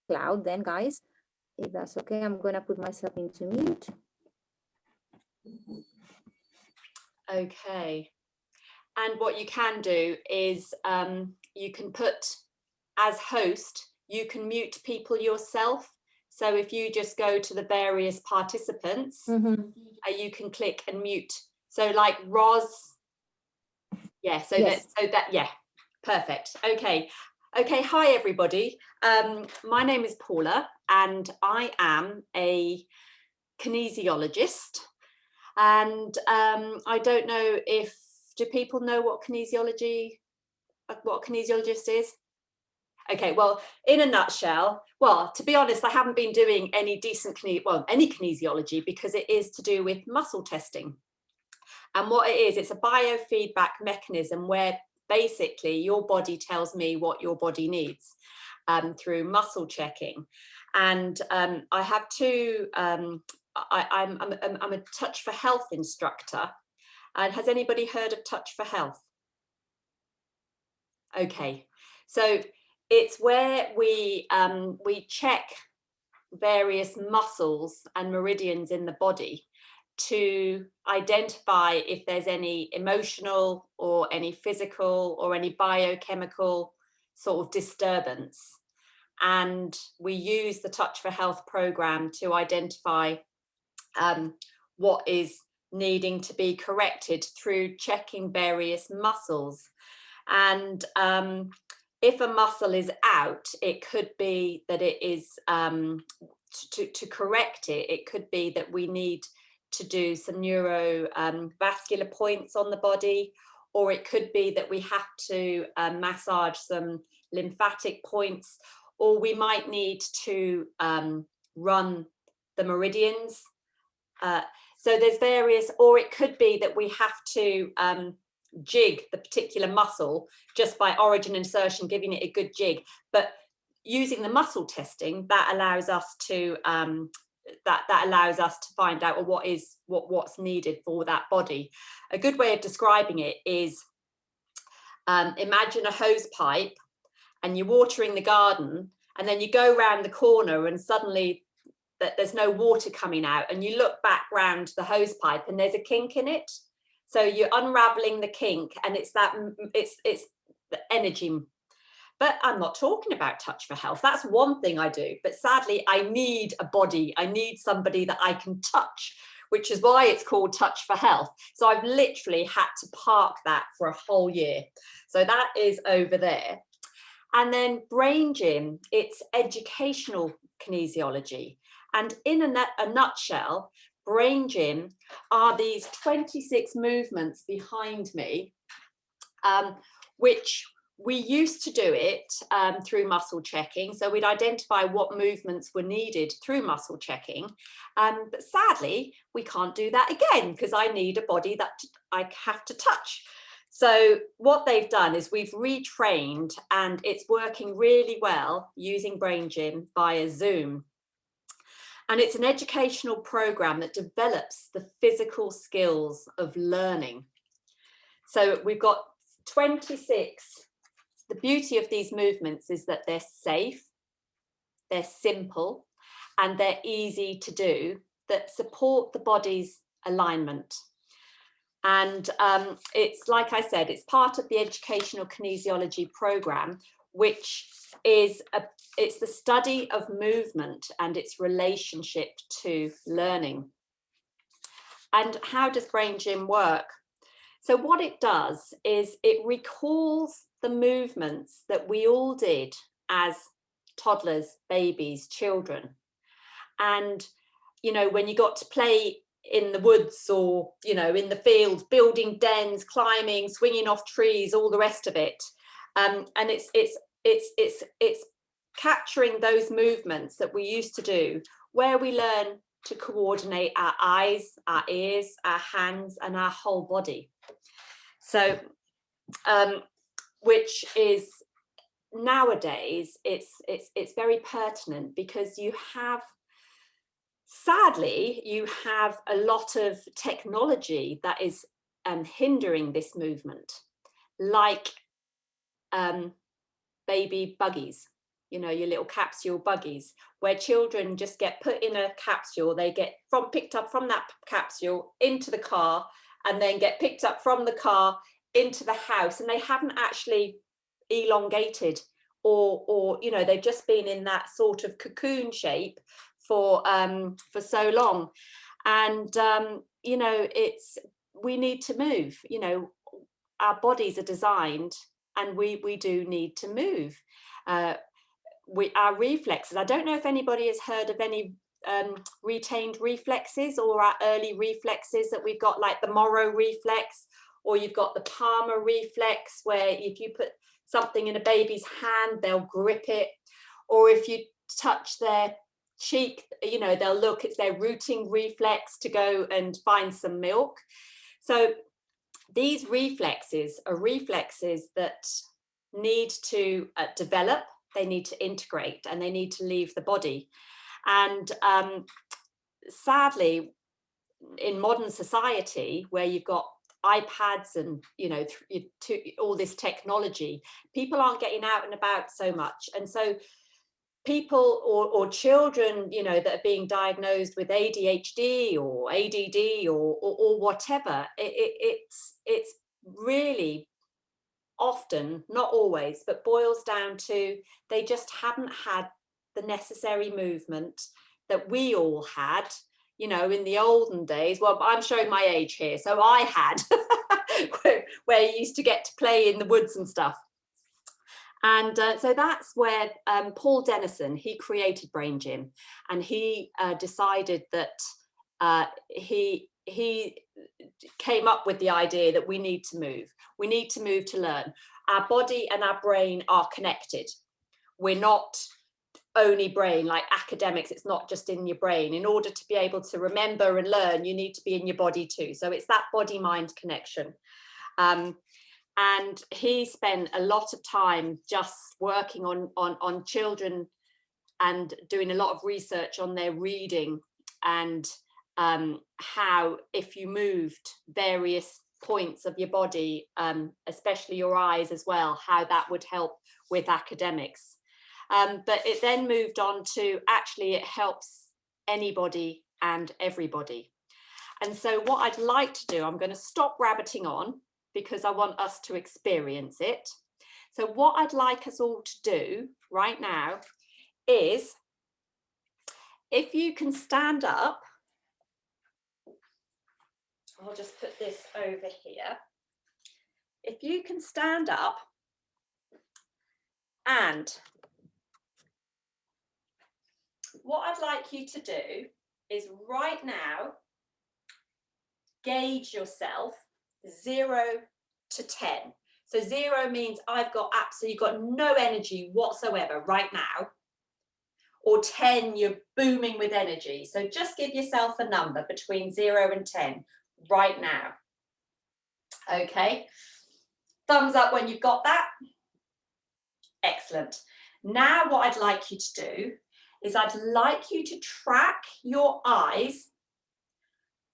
cloud then, guys. If that's okay, I'm going to put myself into mute. Okay. And what you can do is you can put, as host, you can mute people yourself. So if you just go to the various participants, you can click and mute. So like Roz, yeah, so yes. yeah, perfect. Okay. Okay, hi everybody. My name is Paula and I am a kinesiologist. And I don't know if, do people know what a kinesiologist is? Okay, well, in a nutshell, well, to be honest, I haven't been doing any any kinesiology because it is to do with muscle testing. And what it is, it's a biofeedback mechanism where basically your body tells me what your body needs through muscle checking. And I have two, I'm a Touch for Health instructor. And has anybody heard of Touch for Health? Okay, so it's where we check various muscles and meridians in the body to identify if there's any emotional or any physical or any biochemical sort of disturbance. And we use the Touch for Health program to identify what is needing to be corrected through checking various muscles. And if a muscle is out, it could be that it is, to correct it, it could be that we need to do some neurovascular points on the body, or it could be that we have to massage some lymphatic points, or we might need to run the meridians. So there's various, or it could be that we have to jig the particular muscle just by origin insertion, giving it a good jig. But using the muscle testing, that allows us to that allows us to find out what's needed for that body. A good way of describing it is imagine a hose pipe and you're watering the garden, and then you go round the corner and suddenly there's no water coming out, and you look back round the hose pipe and there's a kink in it. So you're unraveling the kink, and it's the energy. But I'm not talking about Touch for Health. That's one thing I do. But sadly, I need a body. I need somebody that I can touch, which is why it's called Touch for Health. So I've literally had to park that for a whole year. So that is over there. And then Brain Gym, it's educational kinesiology. And in a nutshell, Brain Gym are these 26 movements behind me, which we used to do it through muscle checking. So we'd identify what movements were needed through muscle checking. But sadly, we can't do that again because I need a body that I have to touch. So what they've done is we've retrained, and it's working really well using Brain Gym via Zoom. And it's an educational program that develops the physical skills of learning. So we've got 26. The beauty of these movements is that they're safe, they're simple, and they're easy to do, that support the body's alignment. And it's, like I said, it's part of the Educational Kinesiology program, which is it's the study of movement and its relationship to learning. And how does Brain Gym work? So what it does is it recalls the movements that we all did as toddlers, babies, children. And, you know, when you got to play in the woods or, you know, in the field, building dens, climbing, swinging off trees, all the rest of it. And it's capturing those movements that we used to do, where we learn to coordinate our eyes, our ears, our hands, and our whole body. So, which is nowadays, it's very pertinent because you have, sadly, you have a lot of technology that is hindering this movement, like baby buggies. you know, your little capsule buggies, where children just get put in a capsule, they get picked up from that capsule into the car, and then get picked up from the car into the house, and they haven't actually elongated, or you know, they've just been in that sort of cocoon shape for so long. And you know, we need to move. You know, our bodies are designed, and we do need to move. Our reflexes, I don't know if anybody has heard of any retained reflexes, or our early reflexes that we've got, like the Morrow reflex, or you've got the Palmer reflex, where if you put something in a baby's hand, they'll grip it, or if you touch their cheek, you know, they'll look, it's their rooting reflex to go and find some milk. So these reflexes are reflexes that need to develop, they need to integrate, and they need to leave the body. And sadly, in modern society, where you've got iPads and, you know, all this technology, people aren't getting out and about so much. And so people or children, you know, that are being diagnosed with ADHD or ADD or whatever, it's really often, not always, but boils down to they just haven't had the necessary movement that we all had, you know, in the olden days. Well, I'm showing my age here. So I had, where you used to get to play in the woods and stuff. And so that's where Paul Dennison, he created Brain Gym, and he decided that he came up with the idea that we need to move. We need to move to learn. Our body and our brain are connected. We're not only brain like academics. It's not just in your brain. In order to be able to remember and learn, you need to be in your body too. So it's that body-mind connection. And he spent a lot of time just working on children and doing a lot of research on their reading, and how if you moved various points of your body, especially your eyes as well, how that would help with academics. But it then moved on to actually it helps anybody and everybody. And so what I'd like to do, I'm going to stop rabbiting on because I want us to experience it. So what I'd like us all to do right now is, if you can stand up, I'll just put this over here. If you can stand up, and what I'd like you to do is right now gauge yourself 0 to 10. So 0 means I've got absolutely got no energy whatsoever right now, or 10, you're booming with energy. So just give yourself a number between 0 and 10 right now. Okay, thumbs up when you've got that. Excellent. Now what I'd like you to do is I'd like you to track your eyes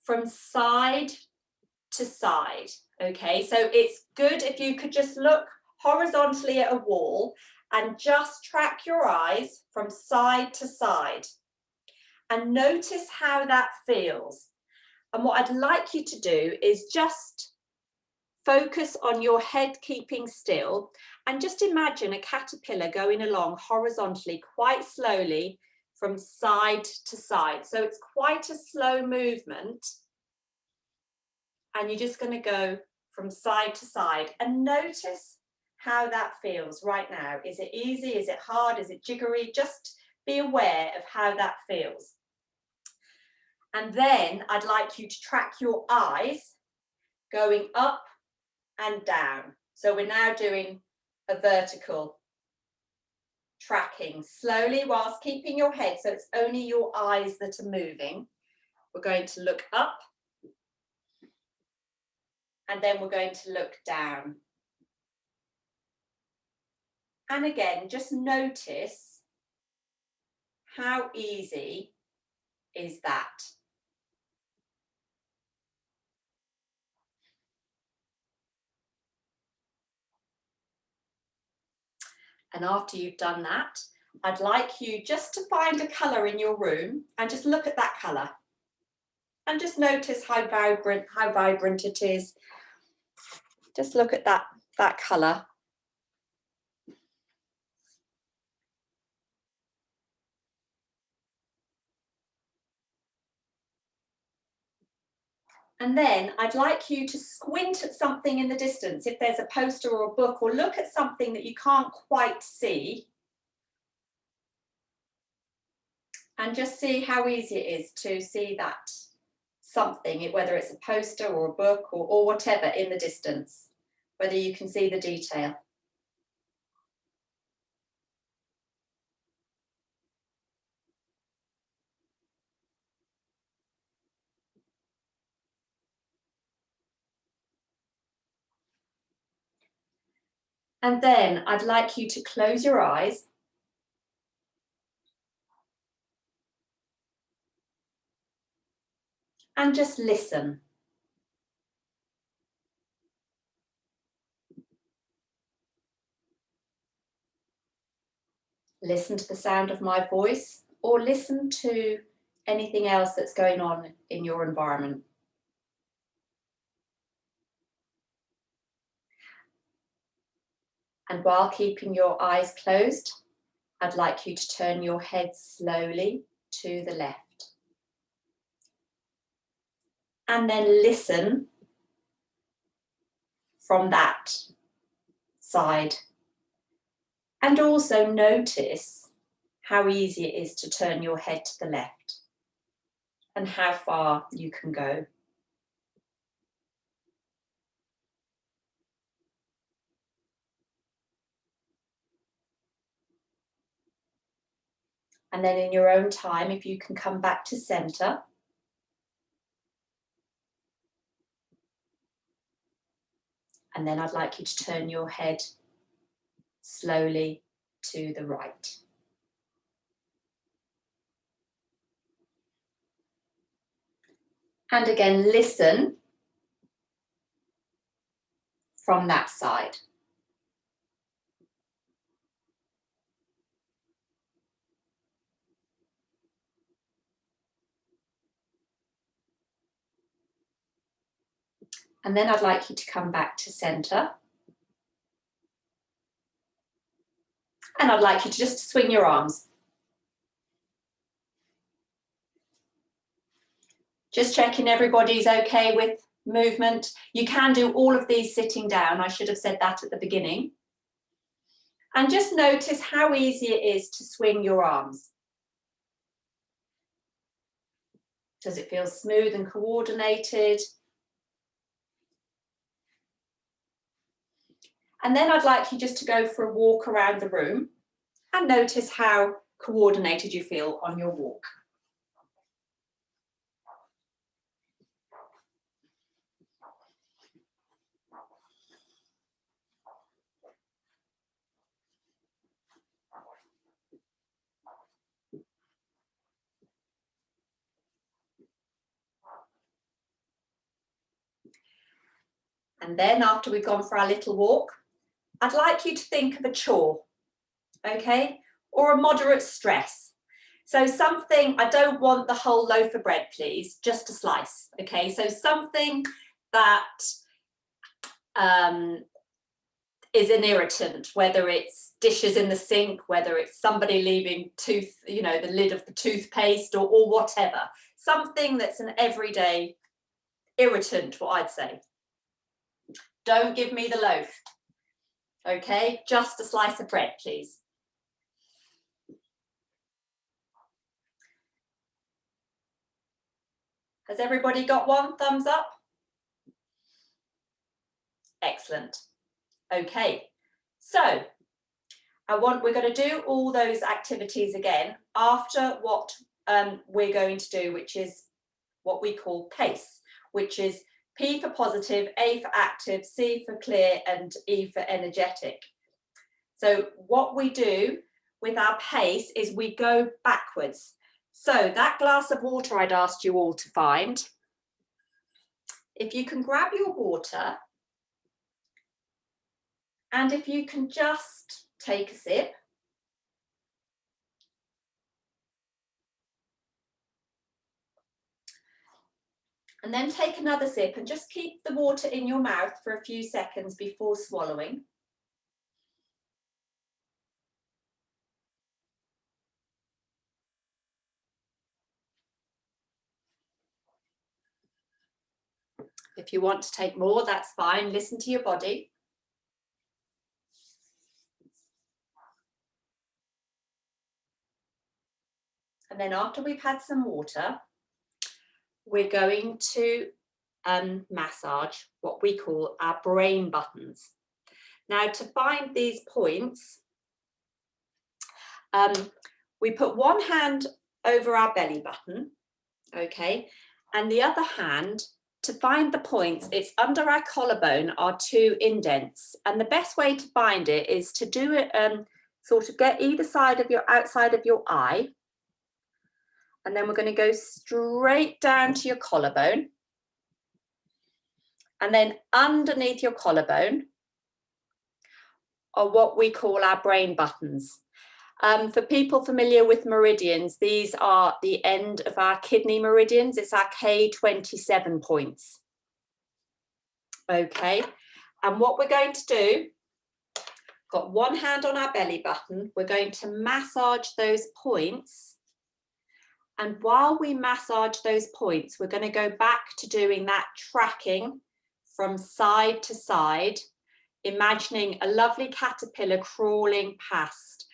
from side to side. Okay, so it's good if you could just look horizontally at a wall and just track your eyes from side to side and notice how that feels. And what I'd like you to do is just focus on your head keeping still, and just imagine a caterpillar going along horizontally quite slowly from side to side. So it's quite a slow movement, and you're just going to go from side to side and notice how that feels right now. Is it easy? Is it hard? Is it jiggery? Just be aware of how that feels. And then I'd like you to track your eyes going up and down. So we're now doing a vertical tracking slowly whilst keeping your head, so it's only your eyes that are moving. We're going to look up, and then we're going to look down. And again, just notice how easy is that. And after you've done that, I'd like you just to find a colour in your room and just look at that colour. And just notice how vibrant it is. Just look at that colour. And then I'd like you to squint at something in the distance, if there's a poster or a book, or look at something that you can't quite see. And just see how easy it is to see that something, whether it's a poster or a book or whatever in the distance, whether you can see the detail. And then I'd like you to close your eyes and just listen. Listen to the sound of my voice, or listen to anything else that's going on in your environment. And while keeping your eyes closed, I'd like you to turn your head slowly to the left. And then listen from that side. And also notice how easy it is to turn your head to the left and how far you can go. And then in your own time, if you can come back to center. And then I'd like you to turn your head slowly to the right. And again, listen from that side. And then I'd like you to come back to center. And I'd like you to just swing your arms. Just checking everybody's okay with movement. You can do all of these sitting down. I should have said that at the beginning. And just notice how easy it is to swing your arms. Does it feel smooth and coordinated? And then I'd like you just to go for a walk around the room and notice how coordinated you feel on your walk. And then after we've gone for our little walk, I'd like you to think of a chore, okay, or a moderate stress. So something, I don't want the whole loaf of bread, please, just a slice, okay? So something that is an irritant, whether it's dishes in the sink, whether it's somebody leaving the lid of the toothpaste or whatever. Something that's an everyday irritant, what I'd say. Don't give me the loaf, okay? Just a slice of bread, please. Has everybody got one? Thumbs up? Excellent. Okay, so we're going to do all those activities again after what we're going to do, which is what we call PACE, which is P for positive, A for active, C for clear, and E for energetic. So what we do with our PACE is we go backwards. So that glass of water I'd asked you all to find, if you can grab your water, and if you can just take a sip, And then take another sip and just keep the water in your mouth for a few seconds before swallowing. If you want to take more, that's fine. Listen to your body. And then after we've had some water, we're going to massage what we call our brain buttons. Now, to find these points, we put one hand over our belly button, okay, and the other hand, to find the points, it's under our collarbone are two indents, and the best way to find it is to do it, sort of get either side of your outside of your eye, and then we're going to go straight down to your collarbone, and then underneath your collarbone are what we call our brain buttons. For people familiar with meridians, these are the end of our kidney meridians. It's our K27 points. Okay, and what we're going to do, got one hand on our belly button, we're going to massage those points. And while we massage those points, we're going to go back to doing that tracking from side to side, imagining a lovely caterpillar crawling past.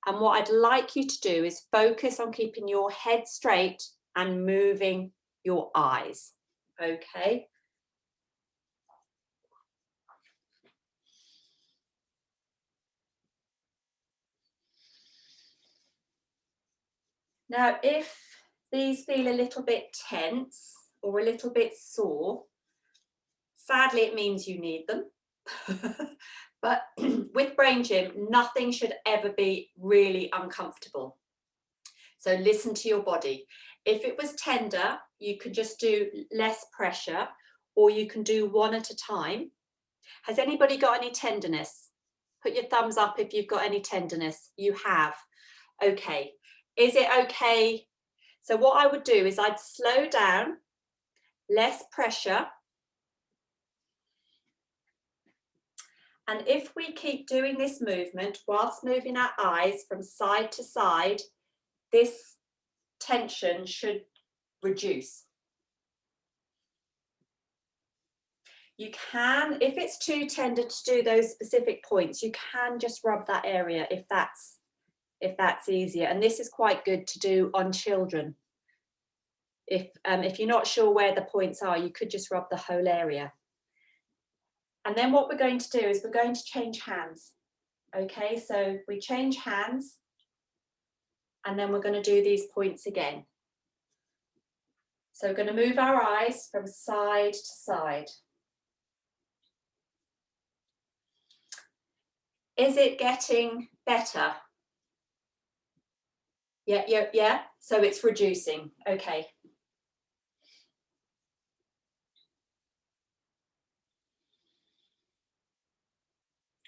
And what I'd like you to do is focus on keeping your head straight and moving your eyes, okay? Now, if these feel a little bit tense or a little bit sore, sadly, it means you need them. But with Brain Gym, nothing should ever be really uncomfortable. So listen to your body. If it was tender, you could just do less pressure, or you can do one at a time. Has anybody got any tenderness? Put your thumbs up if you've got any tenderness. You have. Okay. Is it okay? So what I would do is I'd slow down, less pressure. And if we keep doing this movement whilst moving our eyes from side to side, this tension should reduce. You can, if it's too tender to do those specific points, you can just rub that area if that's easier. And this is quite good to do on children. If you're not sure where the points are, you could just rub the whole area. And then what we're going to do is we're going to change hands. Okay, so we change hands and then we're going to do these points again. So we're going to move our eyes from side to side. Is it getting better? Yeah. So it's reducing. Okay.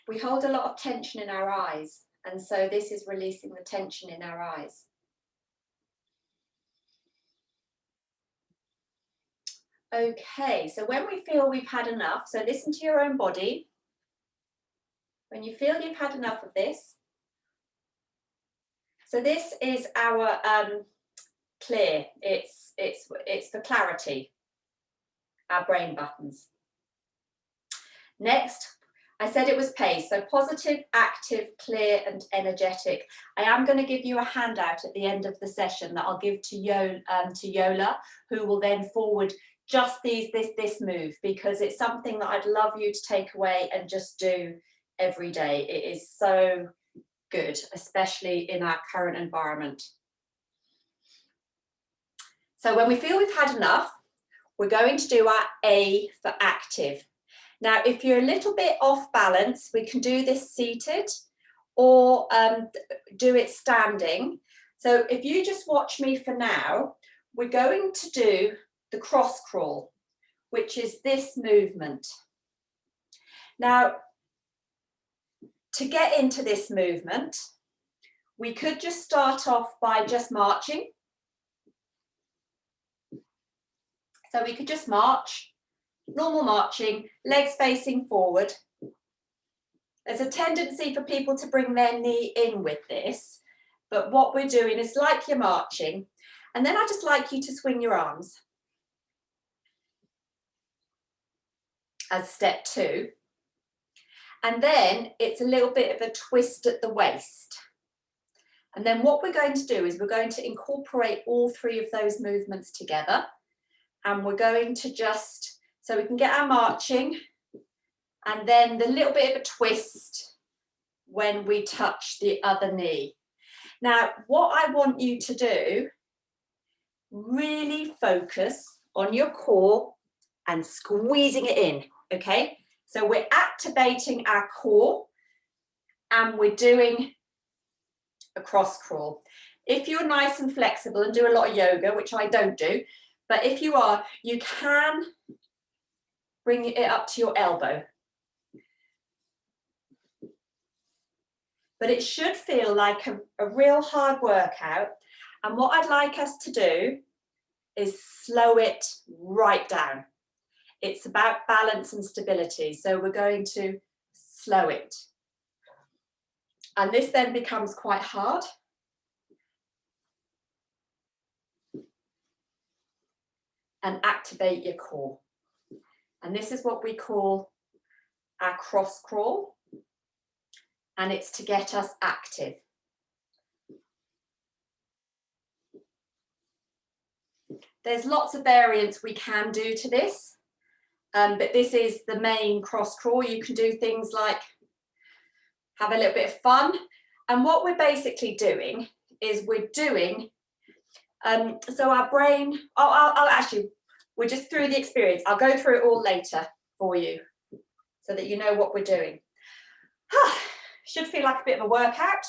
We hold a lot of tension in our eyes, and so this is releasing the tension in our eyes. Okay, so when we feel we've had enough, so listen to your own body. When you feel you've had enough of this, so this is our clear, it's for clarity, our brain buttons. Next, I said it was pace, so positive, active, clear and energetic. I am going to give you a handout at the end of the session that I'll give to Yola, who will then forward just this move, because it's something that I'd love you to take away and just do every day. It is so good, especially in our current environment. So when we feel we've had enough, we're going to do our A for active. Now, if you're a little bit off balance, we can do this seated or do it standing. So if you just watch me for now, we're going to do the cross crawl, which is this movement. Now, to get into this movement, we could just start off by just marching. So we could just march, normal marching, legs facing forward. There's a tendency for people to bring their knee in with this, but what we're doing is like you're marching, and then I just like you to swing your arms as step 2. And then it's a little bit of a twist at the waist. And then what we're going to do is we're going to incorporate all 3 of those movements together. And we're going to just, so we can get our marching, and then the little bit of a twist when we touch the other knee. Now, what I want you to do, really focus on your core and squeezing it in, okay? So we're activating our core and we're doing a cross crawl. If you're nice and flexible and do a lot of yoga, which I don't do, but if you are, you can bring it up to your elbow. But it should feel like a real hard workout. And what I'd like us to do is slow it right down. It's about balance and stability. So we're going to slow it. And this then becomes quite hard. And activate your core. And this is what we call our cross crawl. And it's to get us active. There's lots of variants we can do to this, but this is the main cross crawl. You can do things like have a little bit of fun. And what we're basically doing is we're doing, so our brain, I'll actually, we're just through the experience. I'll go through it all later for you so that you know what we're doing. Should feel like a bit of a workout.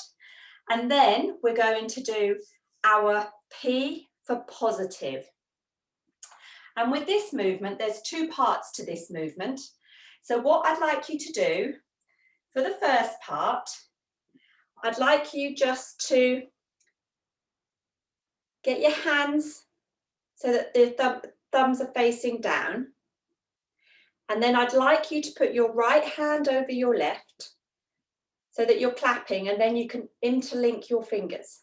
And then we're going to do our P for positive. And with this movement, there's 2 parts to this movement. So what I'd like you to do for the first part, I'd like you just to get your hands so that the thumbs are facing down. And then I'd like you to put your right hand over your left so that you're clapping, and then you can interlink your fingers.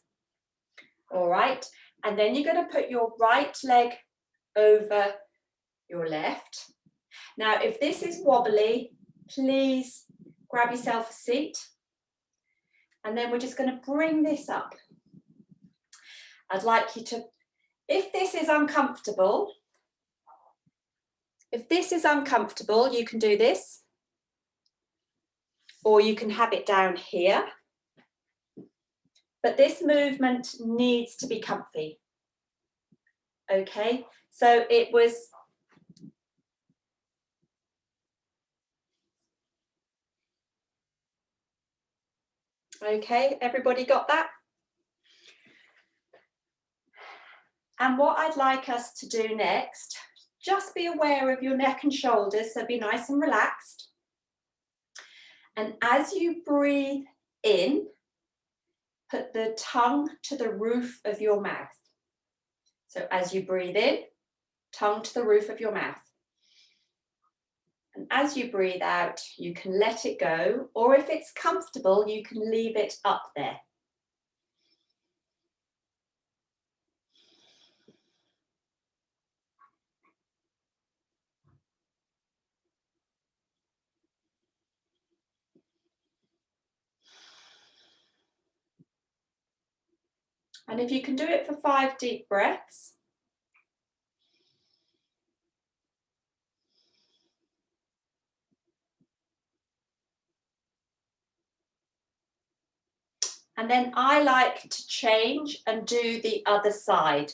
All right. And then you're going to put your right leg over your left. Now, if this is wobbly, please grab yourself a seat. And then we're just going to bring this up. I'd like you to, if this is uncomfortable, you can do this. Or you can have it down here. But this movement needs to be comfy. Okay, so it was okay, everybody got that? And what I'd like us to do next, just be aware of your neck and shoulders, so be nice and relaxed. And as you breathe in, put the tongue to the roof of your mouth. So as you breathe in, tongue to the roof of your mouth. And as you breathe out, you can let it go, or if it's comfortable, you can leave it up there. And if you can do it for 5 deep breaths. And then I like to change and do the other side.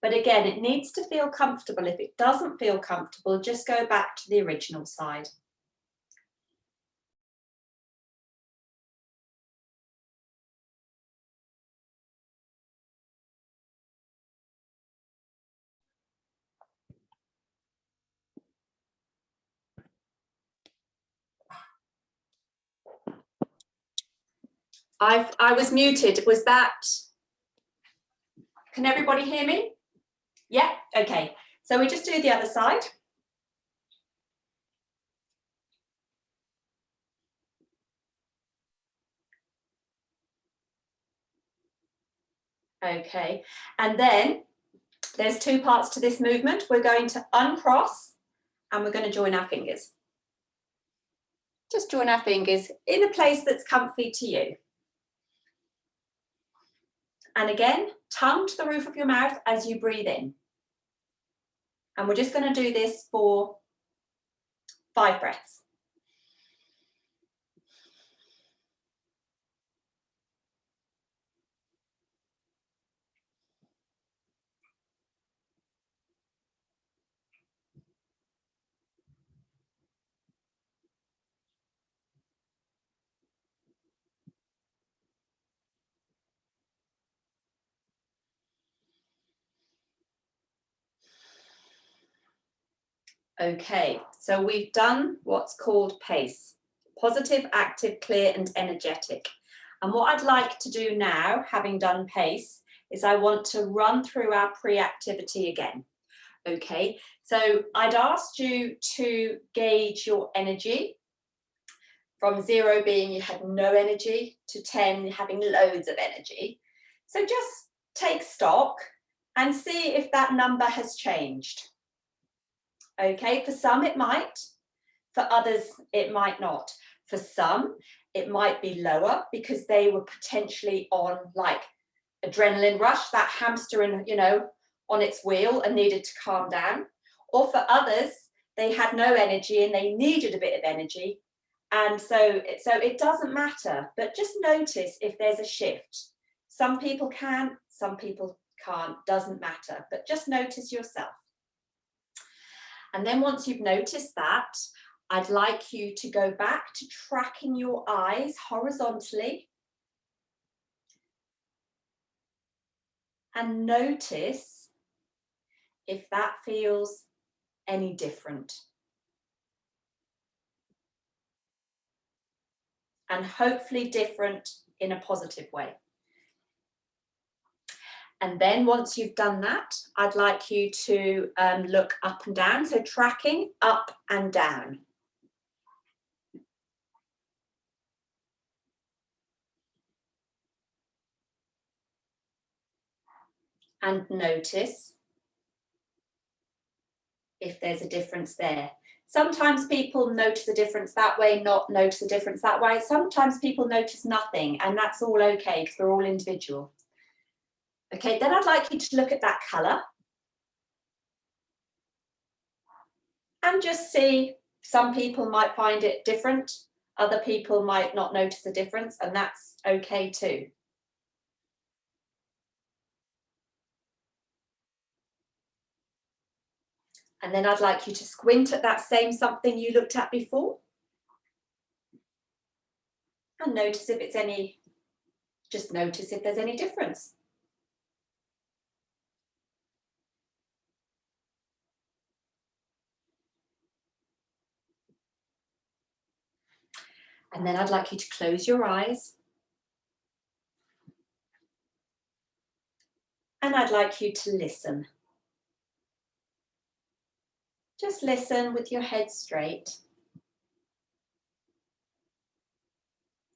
But again, it needs to feel comfortable. If it doesn't feel comfortable, just go back to the original side. I was muted. Was that? Can everybody hear me? Yeah, okay. So we just do the other side. Okay, and then there's two parts to this movement. We're going to uncross and we're going to join our fingers. Just join our fingers in a place that's comfy to you. And again, tongue to the roof of your mouth as you breathe in. And we're just going to do this for 5 breaths. Okay, so we've done what's called PACE, positive, active, clear and energetic. And what I'd like to do now, having done PACE, is I want to run through our pre-activity again. Okay, so I'd asked you to gauge your energy from 0 being you had no energy to 10 having loads of energy. So just take stock and see if that number has changed. Okay, for some it might, for others it might not. For some it might be lower because they were potentially on like adrenaline rush, that hamster in, you know, on its wheel and needed to calm down. Or for others, they had no energy and they needed a bit of energy. And so it doesn't matter, but just notice if there's a shift. Some people can, some people can't, doesn't matter, but just notice yourself. And then once you've noticed that, I'd like you to go back to tracking your eyes horizontally and notice if that feels any different. And hopefully different in a positive way. And then once you've done that, I'd like you to look up and down. So tracking up and down. And notice if there's a difference there. Sometimes people notice a difference that way, not notice a difference that way. Sometimes people notice nothing, and that's all okay because we're all individual. Okay, then I'd like you to look at that colour and just see, some people might find it different, other people might not notice a difference, and that's okay too. And then I'd like you to squint at that same something you looked at before. And notice if it's any, just notice if there's any difference. And then I'd like you to close your eyes. And I'd like you to listen. Just listen with your head straight.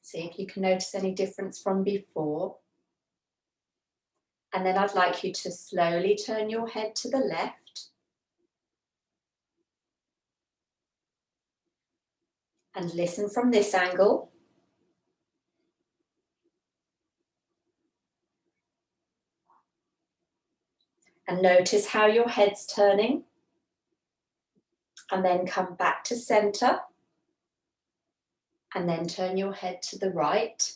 See if you can notice any difference from before. And then I'd like you to slowly turn your head to the left. And listen from this angle. And notice how your head's turning. And then come back to center. And then turn your head to the right.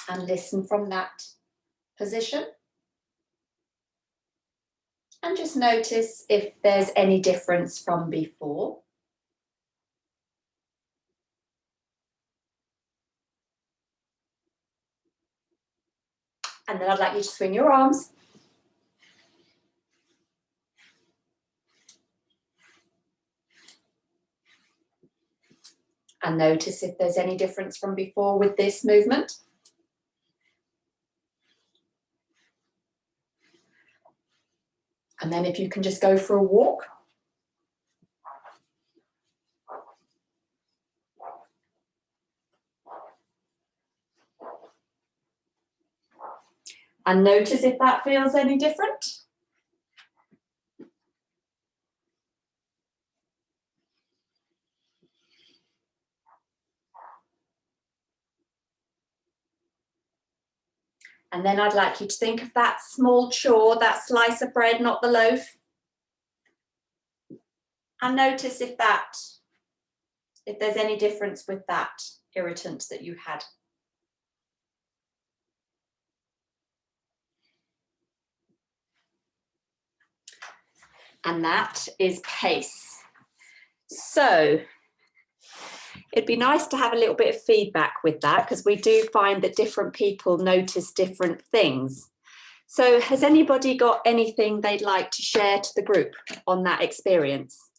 And listen from that position. And just notice if there's any difference from before. And then I'd like you to swing your arms. And notice if there's any difference from before with this movement. And then if you can just go for a walk. And notice if that feels any different. And then I'd like you to think of that small chore, that slice of bread, not the loaf. And notice if there's any difference with that irritant that you had. And that is pace. So it'd be nice to have a little bit of feedback with that, because we do find that different people notice different things. So has anybody got anything they'd like to share to the group on that experience?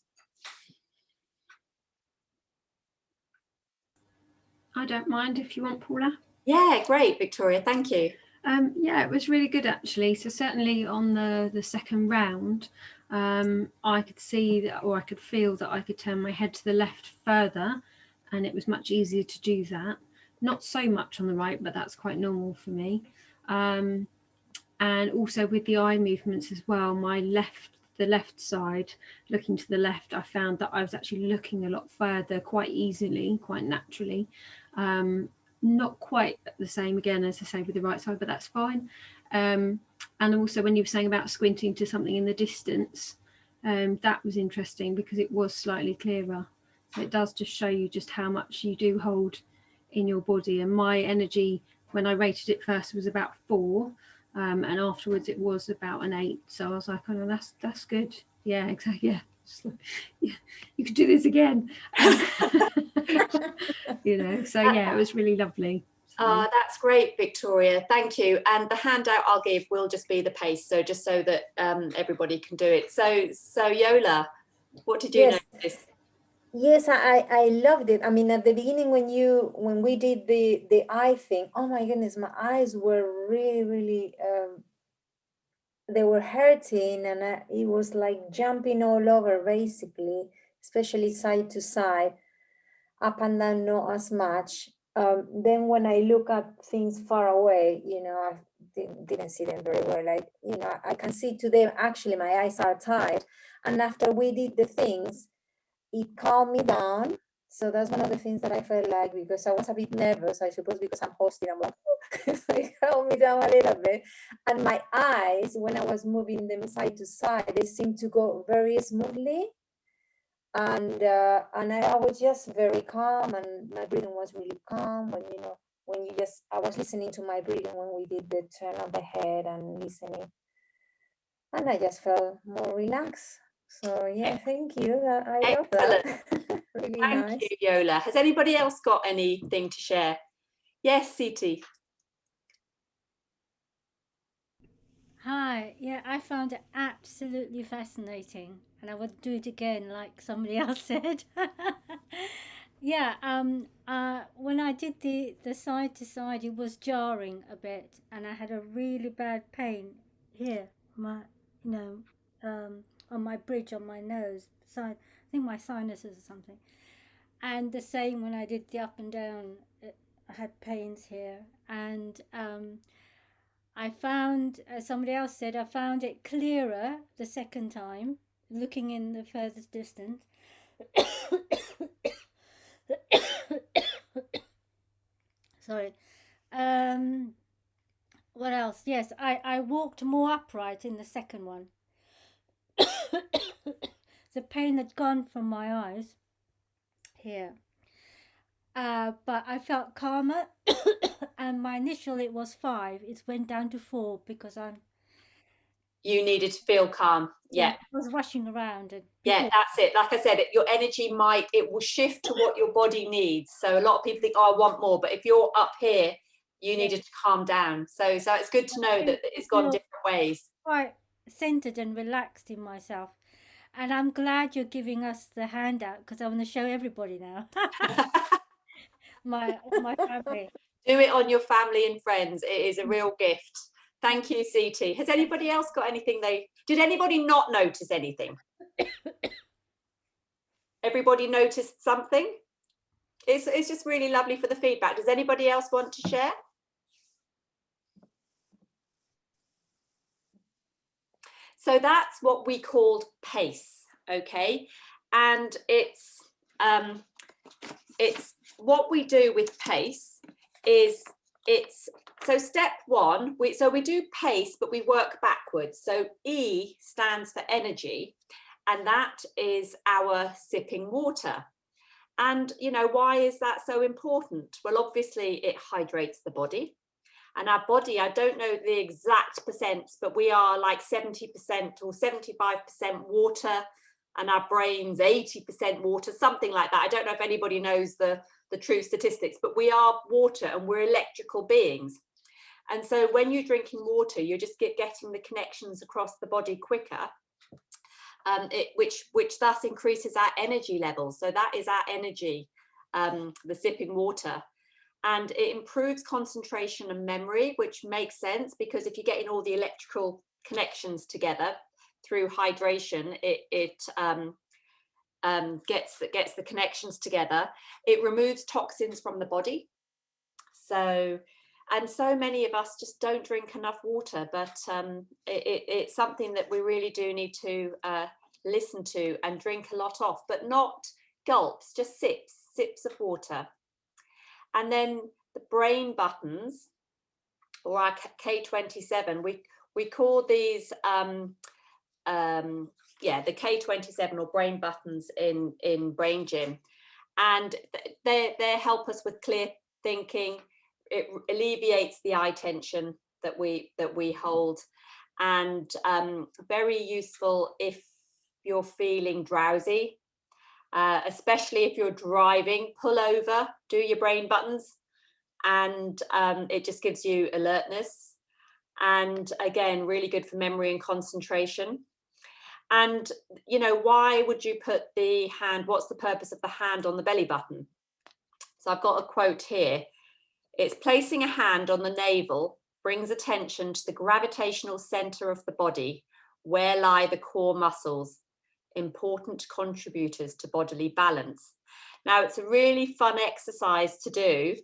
I don't mind if you want, Paula. Yeah, great, Victoria, thank you. Yeah, it was really good actually. So certainly on the second round, I could see that, or I could feel that I could turn my head to the left further, and it was much easier to do that. Not so much on the right, but that's quite normal for me. And also with the eye movements as well, the left side, looking to the left, I found that I was actually looking a lot further quite easily, quite naturally. Not quite the same again as I say with the right side, but that's fine. And also when you were saying about squinting to something in the distance, that was interesting because it was slightly clearer. So it does just show you just how much you do hold in your body. And my energy, when I rated it first, was about 4. And afterwards it was about an 8. So I was like, oh no, that's good. Yeah, exactly. Yeah. Like, yeah, you could do this again. You know, so yeah, it was really lovely. So. That's great, Victoria, thank you. And the handout I'll give will just be the pace, so just so that everybody can do it. So Yola, what did you notice? Yes, I loved it. I mean, at the beginning when we did the eye thing, oh my goodness, my eyes were really they were hurting, and it was like jumping all over basically, especially side to side, up and down not as much. Then when I look at things far away, you know, I didn't see them very well. Like, you know, I can see today actually my eyes are tired, and after we did the things, it calmed me down. So that's one of the things that I felt like, because I was a bit nervous, I suppose because I'm hosting, I'm like, so it calmed me down a little bit. And my eyes, when I was moving them side to side, they seemed to go very smoothly. And I was just very calm, and my breathing was really calm. When, you know, I was listening to my breathing when we did the turn of the head and listening. And I just felt more relaxed. So yeah, thank you. I love that. Really Thank nice. you, Yola. Has anybody else got anything to share? Yes, Siti. Hi, yeah, I found it absolutely fascinating, and I would do it again, like somebody else said. Yeah, when I did the side to side, it was jarring a bit, and I had a really bad pain here, on my bridge on my nose, side. I think my sinuses or something. And the same when I did the up and down, I had pains here, and I found, as somebody else said, I found it clearer the second time, looking in the furthest distance. Sorry. What else? Yes, I walked more upright in the second one. The pain had gone from my eyes here. But I felt calmer, and my initial, it was 5. It went down to 4 because You needed to feel calm. Yeah. I was rushing around. And yeah, that's it. Like I said, your energy it will shift to what your body needs. So a lot of people think, oh, I want more. But if you're up here, you needed to calm down. So it's good to know that it's gone different ways. Quite centered and relaxed in myself. And I'm glad you're giving us the handout, because I want to show everybody now. my family. Do it on your family and friends. It is a real gift. Thank you, CT. Has anybody else got anything they Did anybody not notice anything? Everybody noticed something? It's just really lovely for the feedback. Does anybody else want to share? So that's what we called PACE, okay? And it's what we do with PACE is so step one, we do PACE, but we work backwards. So E stands for energy, and that is our sipping water. And, you know, why is that so important? Well, obviously it hydrates the body. And our body, I don't know the exact percent, but we are like 70% or 75% water, and our brain's 80% water, something like that. I don't know if anybody knows the true statistics, but we are water and we're electrical beings. And so when you're drinking water, you're just getting the connections across the body quicker, which thus increases our energy levels. So that is our energy, the sipping water. And it improves concentration and memory, which makes sense, because if you're getting all the electrical connections together through hydration, it gets the connections together. It removes toxins from the body. So many of us just don't drink enough water, but it's something that we really do need to listen to and drink a lot of, but not gulps, just sips of water. And then the brain buttons, or our K27, we call these the K27 or brain buttons in Brain Gym, and they help us with clear thinking. It alleviates the eye tension that we hold, and very useful if you're feeling drowsy. Especially if you're driving, pull over, do your brain buttons, and it just gives you alertness. And again, really good for memory and concentration. And, you know, why would you put the hand, what's the purpose of the hand on the belly button? So I've got a quote here. It's placing a hand on the navel brings attention to the gravitational center of the body, where lie the core muscles, important contributors to bodily balance. Now, it's a really fun exercise to do,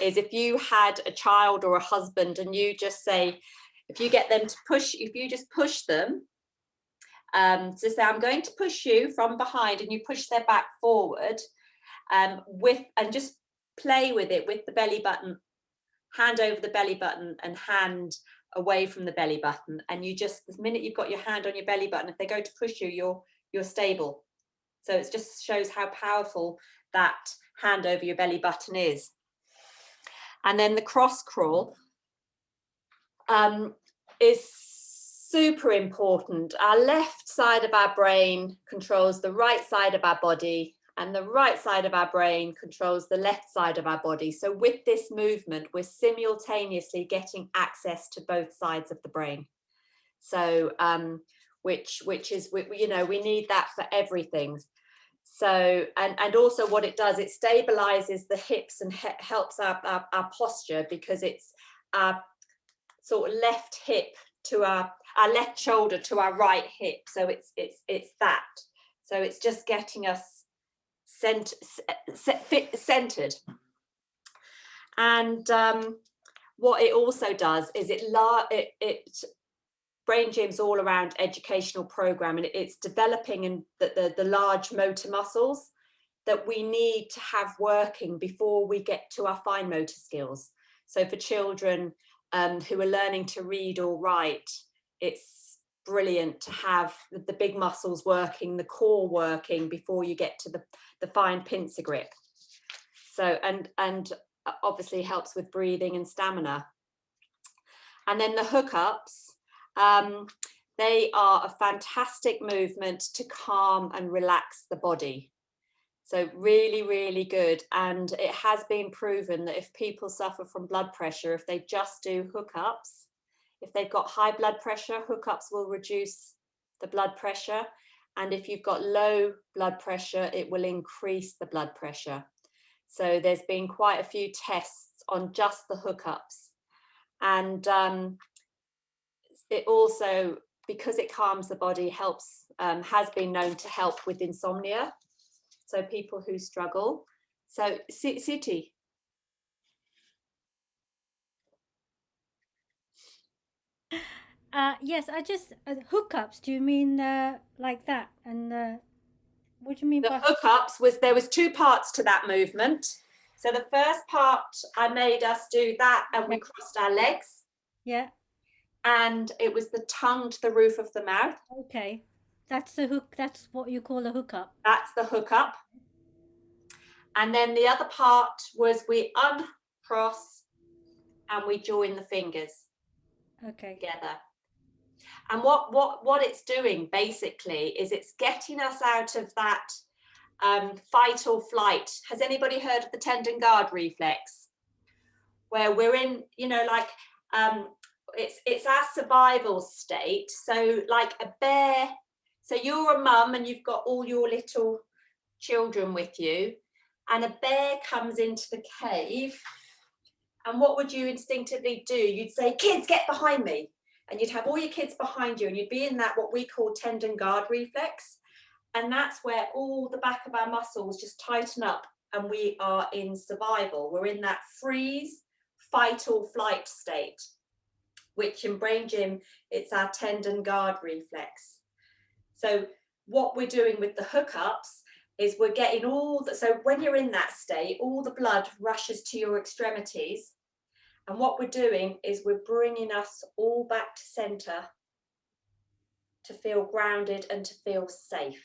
is if you had a child or a husband and you just say, if you get them to push, if you just push them, so say, I'm going to push you from behind, and you push their back forward, and just play with it with the belly button, hand over the belly button and hand away from the belly button. And you just, the minute you've got your hand on your belly button, if they go to push you, you're stable. So it just shows how powerful that hand over your belly button is. And then the cross crawl is super important. Our left side of our brain controls the right side of our body, and the right side of our brain controls the left side of our body. So with this movement, we're simultaneously getting access to both sides of the brain. So which is, you know, we need that for everything. So and also what it does, it stabilizes the hips and helps our posture, because it's our sort of left hip to our left shoulder to our right hip. So it's that. So it's just getting us centered. And what it also does is it Brain Gym's all around educational program, and it's developing in the large motor muscles that we need to have working before we get to our fine motor skills. So for children who are learning to read or write, it's brilliant to have the big muscles working, the core working, before you get to the fine pincer grip. So and obviously helps with breathing and stamina. And then the hookups, they are a fantastic movement to calm and relax the body. So really, really good. And it has been proven that if people suffer from blood pressure, if they just do hookups, if they've got high blood pressure, hookups will reduce the blood pressure. And if you've got low blood pressure, it will increase the blood pressure. So there's been quite a few tests on just the hookups. And it also because it calms the body, helps, has been known to help with insomnia. So people who struggle. So Siti. Yes, I just hookups. Do you mean like that? And what do you mean The by hookups there was 2 parts to that movement. So the first part, I made us do that and we crossed our legs. Yeah. And it was the tongue to the roof of the mouth. Okay. That's the hook. That's what you call a hookup. That's the hookup. And then the other part was we uncross and we join the fingers together. And what it's doing basically is it's getting us out of that fight or flight. Has anybody heard of the tendon guard reflex? Where we're in, you know, like it's our survival state. So like a bear, so you're a mum and you've got all your little children with you, and a bear comes into the cave, and what would you instinctively do? You'd say, kids, get behind me. And you'd have all your kids behind you, and you'd be in that what we call tendon guard reflex. And that's where all the back of our muscles just tighten up and we are in survival. We're in that freeze, fight or flight state, which in brain gym, it's our tendon guard reflex. So what we're doing with the hookups is we're getting so when you're in that state, all the blood rushes to your extremities. And what we're doing is we're bringing us all back to center to feel grounded and to feel safe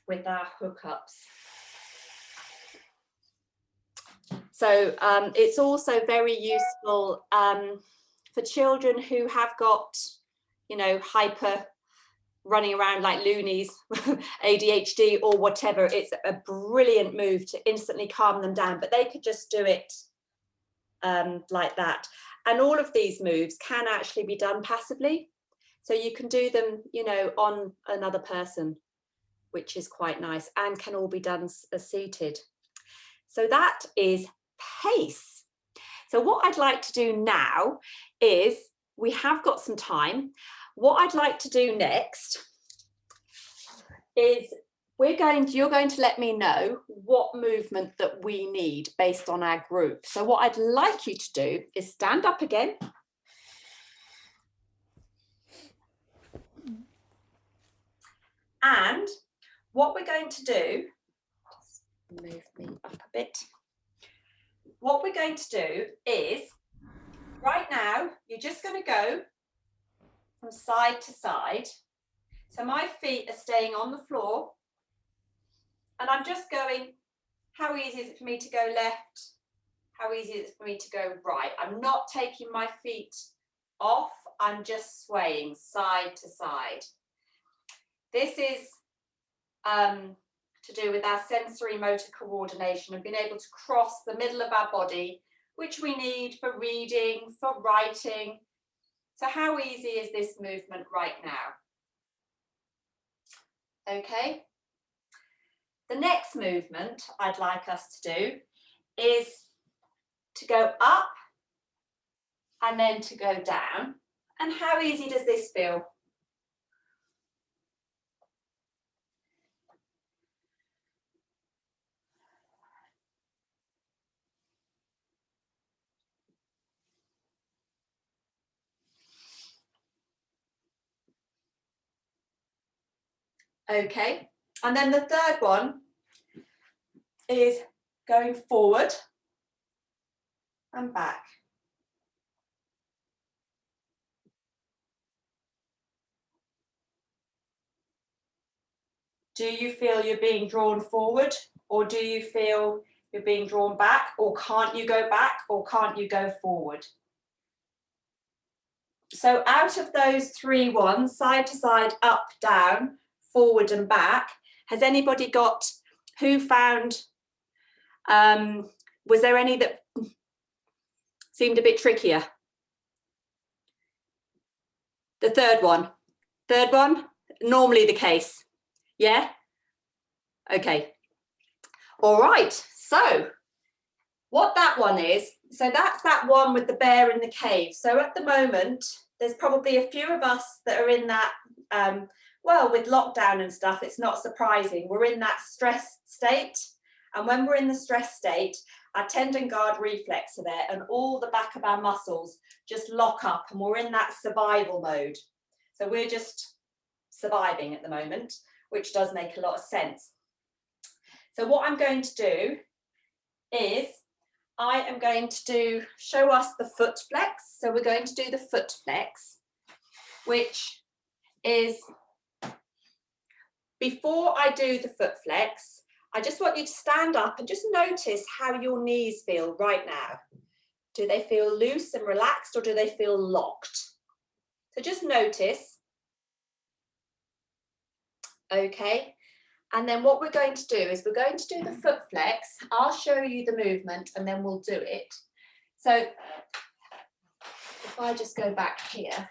with our hookups. So it's also very useful for children who have got, you know, hyper running around like loonies, ADHD or whatever. It's a brilliant move to instantly calm them down, but they could just do it like that. And all of these moves can actually be done passively. So you can do them, you know, on another person, which is quite nice, and can all be done seated. So that is pace. So what I'd like to do now is, we have got some time. What I'd like to do next is you're going to let me know what movement that we need based on our group. So what I'd like you to do is stand up again. And what we're going to do, just move me up a bit. What we're going to do is, right now, you're just going to go from side to side. So my feet are staying on the floor. And I'm just going, how easy is it for me to go left? How easy is it for me to go right? I'm not taking my feet off. I'm just swaying side to side. This is to do with our sensorimotor coordination and being able to cross the middle of our body, which we need for reading, for writing. So how easy is this movement right now? Okay. The next movement I'd like us to do is to go up and then to go down. And how easy does this feel? Okay, and then the third one is going forward and back. Do you feel you're being drawn forward, or do you feel you're being drawn back, or can't you go back, or can't you go forward? So out of those 3 ones, side to side, up, down, forward and back, has anybody got, who found, was there any that seemed a bit trickier? The third one, normally the case. Yeah? Okay. All right. So what that one is, so that's that one with the bear in the cave. So at the moment, there's probably a few of us that are in that, well, with lockdown and stuff, it's not surprising. We're in that stressed state. And when we're in the stress state, our tendon guard reflex are there and all the back of our muscles just lock up and we're in that survival mode. So we're just surviving at the moment, which does make a lot of sense. So what I'm going to do is I am going to show us the foot flex. So we're going to do the foot flex, which is, before I do the foot flex, I just want you to stand up and just notice how your knees feel right now. Do they feel loose and relaxed or do they feel locked? So just notice. Okay. And then what we're going to do is we're going to do the foot flex. I'll show you the movement and then we'll do it. So if I just go back here,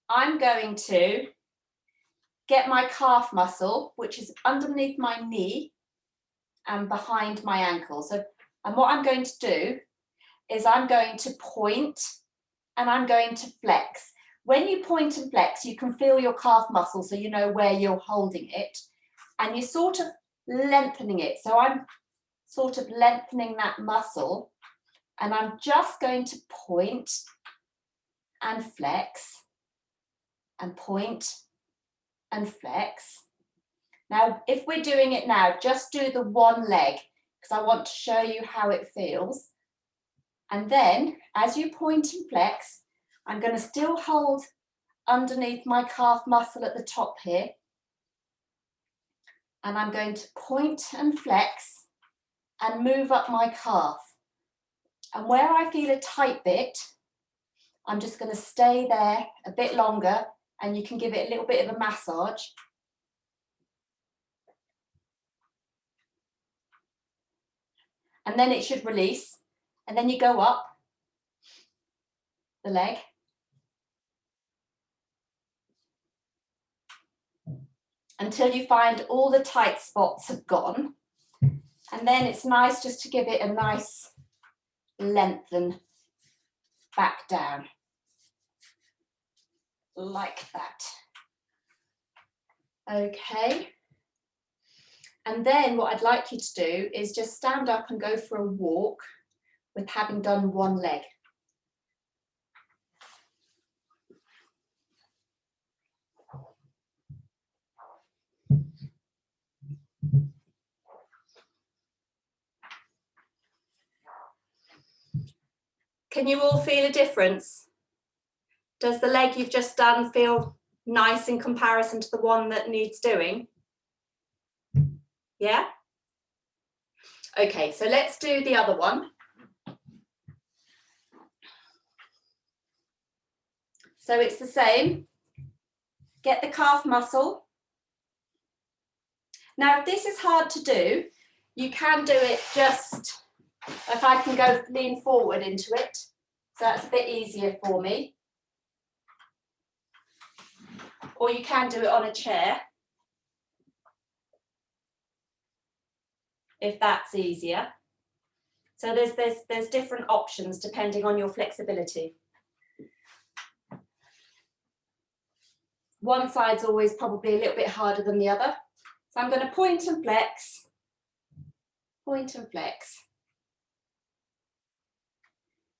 I'm going to get my calf muscle, which is underneath my knee and behind my ankle. So, and what I'm going to do is I'm going to point and I'm going to flex. When you point and flex, you can feel your calf muscle so you know where you're holding it. And you're sort of lengthening it. So I'm sort of lengthening that muscle and I'm just going to point and flex and point and flex. Now, if we're doing it now, just do the one leg because I want to show you how it feels. And then as you point and flex, I'm going to still hold underneath my calf muscle at the top here. And I'm going to point and flex and move up my calf. And where I feel a tight bit, I'm just going to stay there a bit longer and you can give it a little bit of a massage. And then it should release. And then you go up the leg. Until you find all the tight spots have gone. And then it's nice just to give it a nice lengthen back down. Like that. Okay. And then what I'd like you to do is just stand up and go for a walk with having done one leg. Can you all feel a difference? Does the leg you've just done feel nice in comparison to the one that needs doing? Yeah? Okay, so let's do the other one. So it's the same. Get the calf muscle. Now, if this is hard to do, you can do it just, if I can go lean forward into it. So that's a bit easier for me. Or you can do it on a chair, if that's easier. So there's different options depending on your flexibility. One side's always probably a little bit harder than the other. So I'm going to point and flex, point and flex.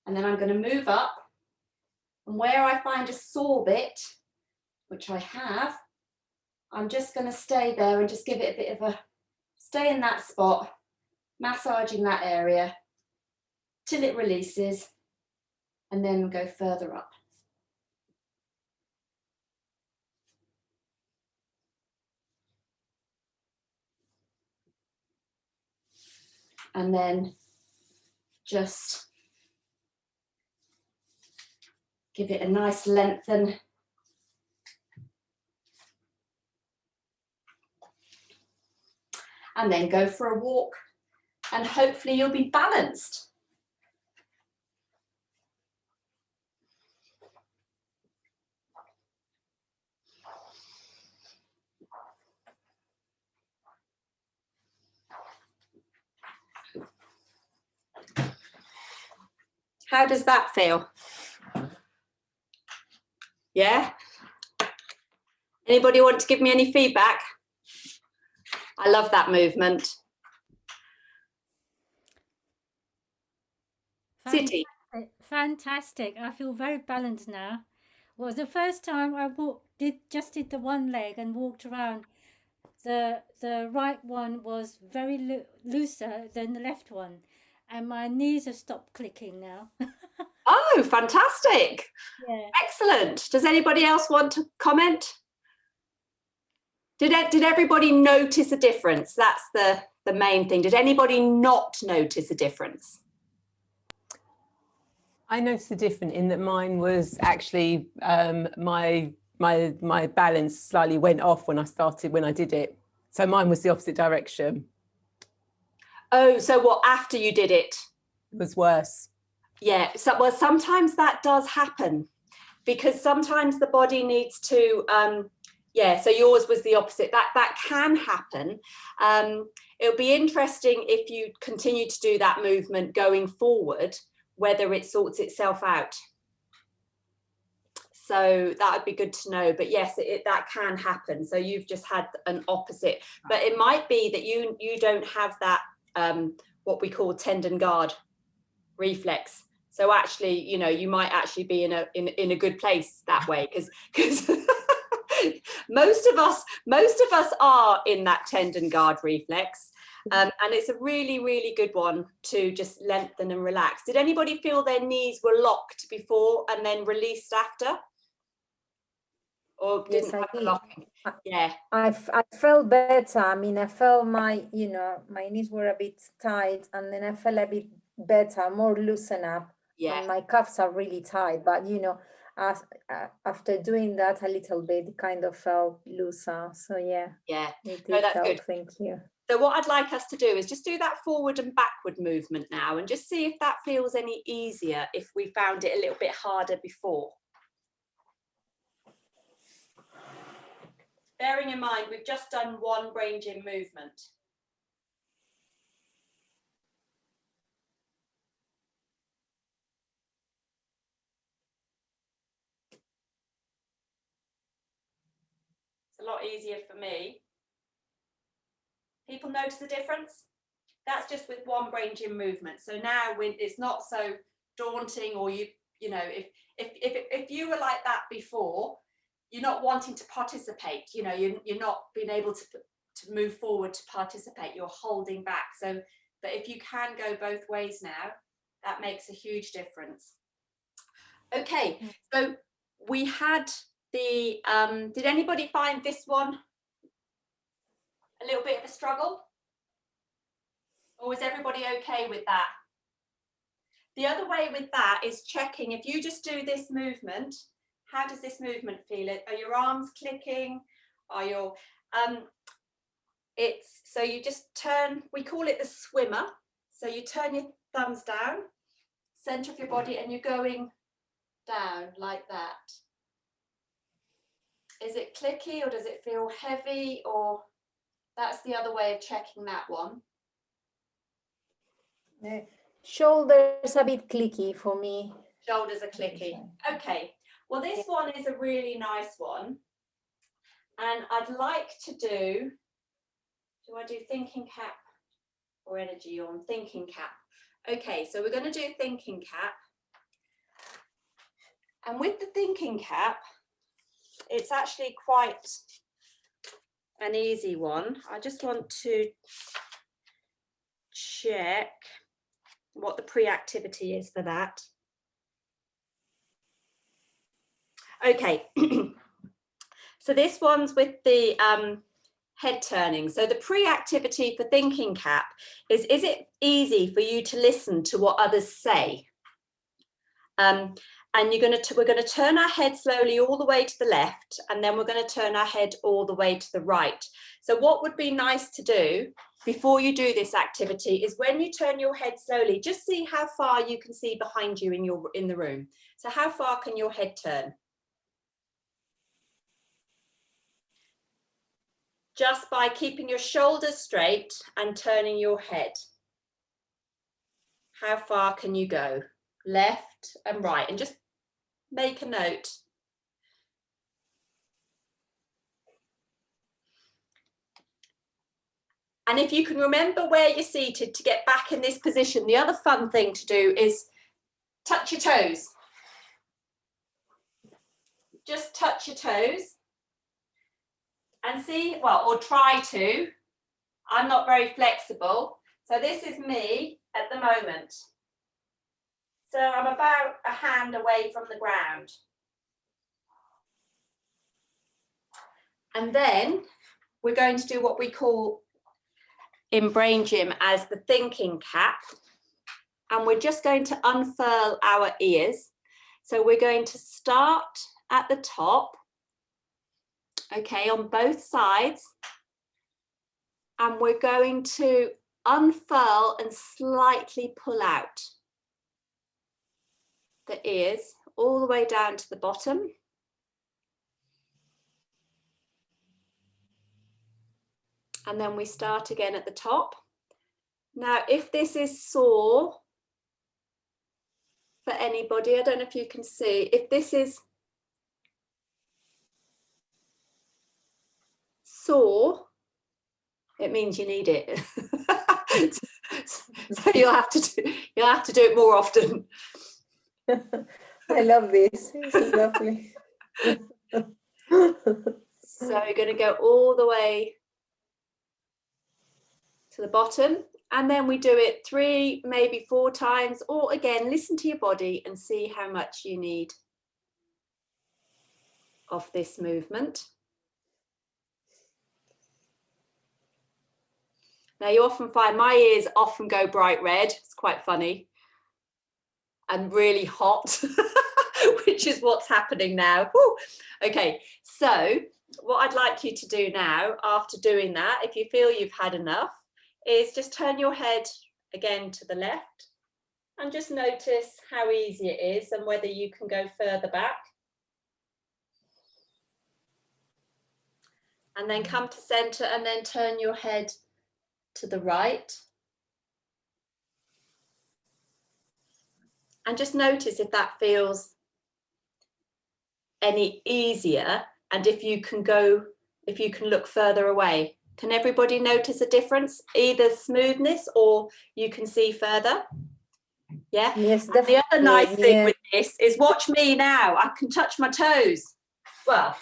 And then I'm going to move up. And where I find a sore bit, which I have, I'm just going to stay there and just give it a bit of a, stay in that spot, massaging that area till it releases and then go further up. And then just give it a nice lengthen. And then go for a walk and hopefully you'll be balanced. How does that feel? Yeah. Anybody want to give me any feedback? I love that movement. City. Fantastic. I feel very balanced now. Well, the first time I just did the one leg and walked around, the right one was very looser than the left one, and my knees have stopped clicking now. Oh, fantastic. Yeah. Excellent. Does anybody else want to comment? Did everybody notice a difference? That's the main thing. Did anybody not notice a difference? I noticed a difference in that mine was actually my balance slightly went off when I did it. So mine was the opposite direction. Oh, so what, after you did it? It was worse. Yeah, so, well, sometimes that does happen because sometimes the body needs to, yeah, so yours was the opposite. That can happen. It'll be interesting if you continue to do that movement going forward, whether it sorts itself out. So that would be good to know. But yes, that can happen. So you've just had an opposite, but it might be that you don't have that what we call tendon guard reflex. So actually, you know, you might actually be in a good place that way, because most of us are in that tendon guard reflex. And it's a really, really good one to just lengthen and relax. Did anybody feel their knees were locked before and then released after? Or didn't have the locking? Yeah. I felt better. I mean, I felt my knees were a bit tight, and then I felt a bit better, more loosen up. Yeah. And my calves are really tight, but after doing that a little bit, it kind of felt looser. So yeah. Yeah. It No, that's help. good. Thank you. So what I'd like us to do is just do that forward and backward movement now, and just see if that feels any easier if we found it a little bit harder before. Bearing in mind, we've just done one brain gym movement. It's a lot easier for me. People notice the difference? That's just with one brain gym movement. So now it's not so daunting, or you know, if you were like that before, you're not wanting to participate, you know, you're not being able to move forward to participate, you're holding back. So, but if you can go both ways now, that makes a huge difference. Okay, so we had the, did anybody find this one a little bit of a struggle? Or was everybody okay with that? The other way with that is checking, if you just do this movement, how does this movement feel? Are your arms clicking? Are your, so you just turn, we call it the swimmer. So you turn your thumbs down, center of your body, and you're going down like that. Is it clicky, or does it feel heavy? Or that's the other way of checking that one. Shoulders a bit clicky for me. Shoulders are clicky. Okay. Well, this one is a really nice one. And I'd like to do I do thinking cap or energy on? Thinking cap. Okay, so we're going to do thinking cap. And with the thinking cap, it's actually quite an easy one. I just want to check what the pre-activity is for that. Okay, so this one's with the head turning. So the pre-activity for thinking cap is it easy for you to listen to what others say? And we're going to turn our head slowly all the way to the left, and then we're going to turn our head all the way to the right. So what would be nice to do before you do this activity is when you turn your head slowly, just see how far you can see behind you in the room. So how far can your head turn? Just by keeping your shoulders straight and turning your head. How far can you go? Left and right, and just make a note. And if you can remember where you're seated to get back in this position, the other fun thing to do is touch your toes. Just touch your toes and see, well, or try to. I'm not very flexible. So this is me at the moment. So I'm about a hand away from the ground. And then we're going to do what we call in Brain Gym as the thinking cap. And we're just going to unfurl our ears. So we're going to start at the top, okay, on both sides. And we're going to unfurl and slightly pull out the ears all the way down to the bottom. And then we start again at the top. Now, if this is sore for anybody, I don't know if you can see, if this is sore, it means you need it. So you'll have to do it more often. I love this. It's lovely. So you're going to go all the way to the bottom, and then we do it 3, maybe 4 times, or again, listen to your body and see how much you need of this movement. Now you often find my ears often go bright red. It's quite funny. And really hot, which is what's happening now. Woo. Okay, so what I'd like you to do now, after doing that, if you feel you've had enough, is just turn your head again to the left and just notice how easy it is and whether you can go further back. And then come to center and then turn your head to the right. And just notice if that feels any easier and if you can look further away. Can everybody notice a difference? Either smoothness or you can see further? Yeah? Yes, And the other nice thing yeah. with this is watch me now. I can touch my toes. Well,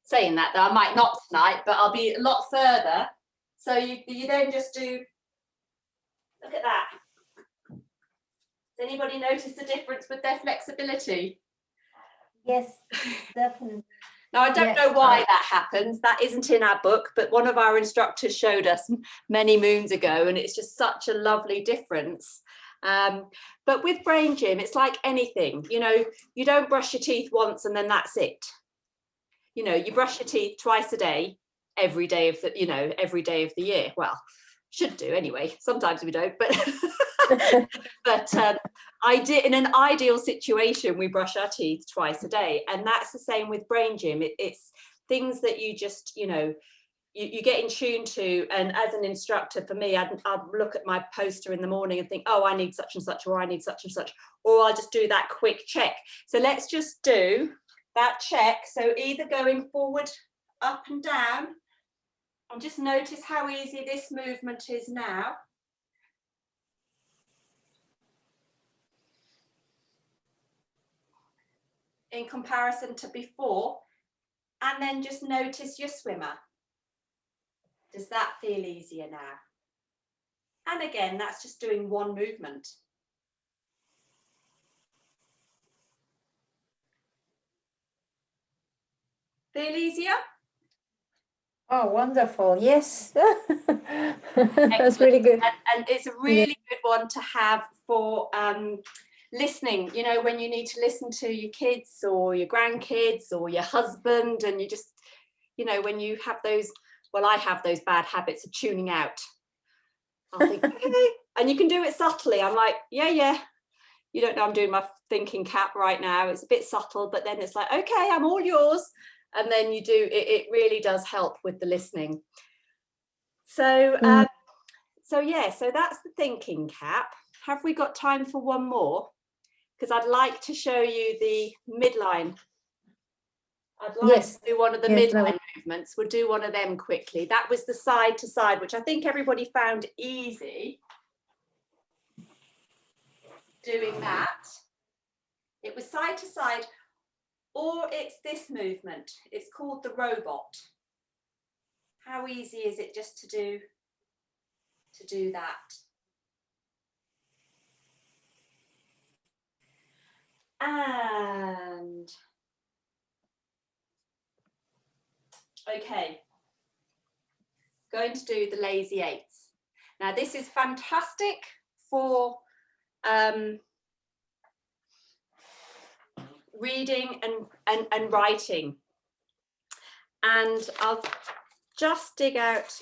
saying that though, I might not tonight, but I'll be a lot further. So you then just do, look at that. Does anybody notice the difference with their flexibility? Yes, definitely. Now, I don't know why that happens. That isn't in our book, but one of our instructors showed us many moons ago, and it's just such a lovely difference. But with Brain Gym, it's like anything, you know, you don't brush your teeth once and then that's it. You know, you brush your teeth twice a day, every day of the year. Well, should do anyway. Sometimes we don't, but in an ideal situation, we brush our teeth twice a day, and that's the same with Brain Gym. It's things that you just, you know, you get in tune to. And as an instructor, for me, I'd look at my poster in the morning and think, oh, I need such and such, or I need such and such, or I'll just do that quick check. So let's just do that check. So either going forward, up and down, and just notice how easy this movement is now. In comparison to before, and then just notice your swimmer. Does that feel easier now? And again, that's just doing one movement. Feel easier? Oh, wonderful. Yes. That's really good. And it's a really good one to have for listening, you know, when you need to listen to your kids or your grandkids or your husband, and you just, you know, when you have those, well, I have those bad habits of tuning out. I'll think, okay, and you can do it subtly. I'm like, yeah, you don't know I'm doing my thinking cap right now. It's a bit subtle, but then it's like, okay, I'm all yours. And then you do, it really does help with the listening. So, so that's the thinking cap. Have we got time for one more? Because I'd like to show you the midline I'd like Yes. to do one of the Yes, midline movements. We'll do one of them quickly. That was the side to side, which I think everybody found easy doing that. It was side to side, or it's this movement. It's called the robot. How easy is it just to do that? And okay, going to do the lazy eights. Now this is fantastic for reading and writing. And I'll just dig out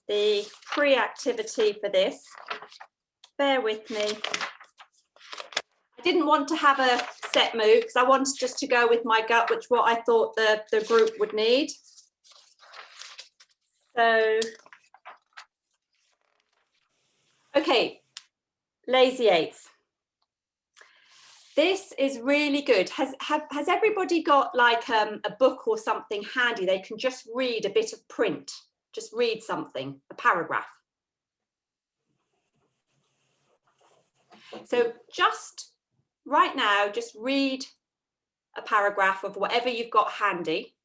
the pre-activity for this. Bear with me. I didn't want to have a set move because I wanted just to go with my gut, which what I thought the group would need. So, okay, lazy eights. This is really good. Has everybody got like a book or something handy? They can just read a bit of print, just read something, a paragraph. So just right now, just read a paragraph of whatever you've got handy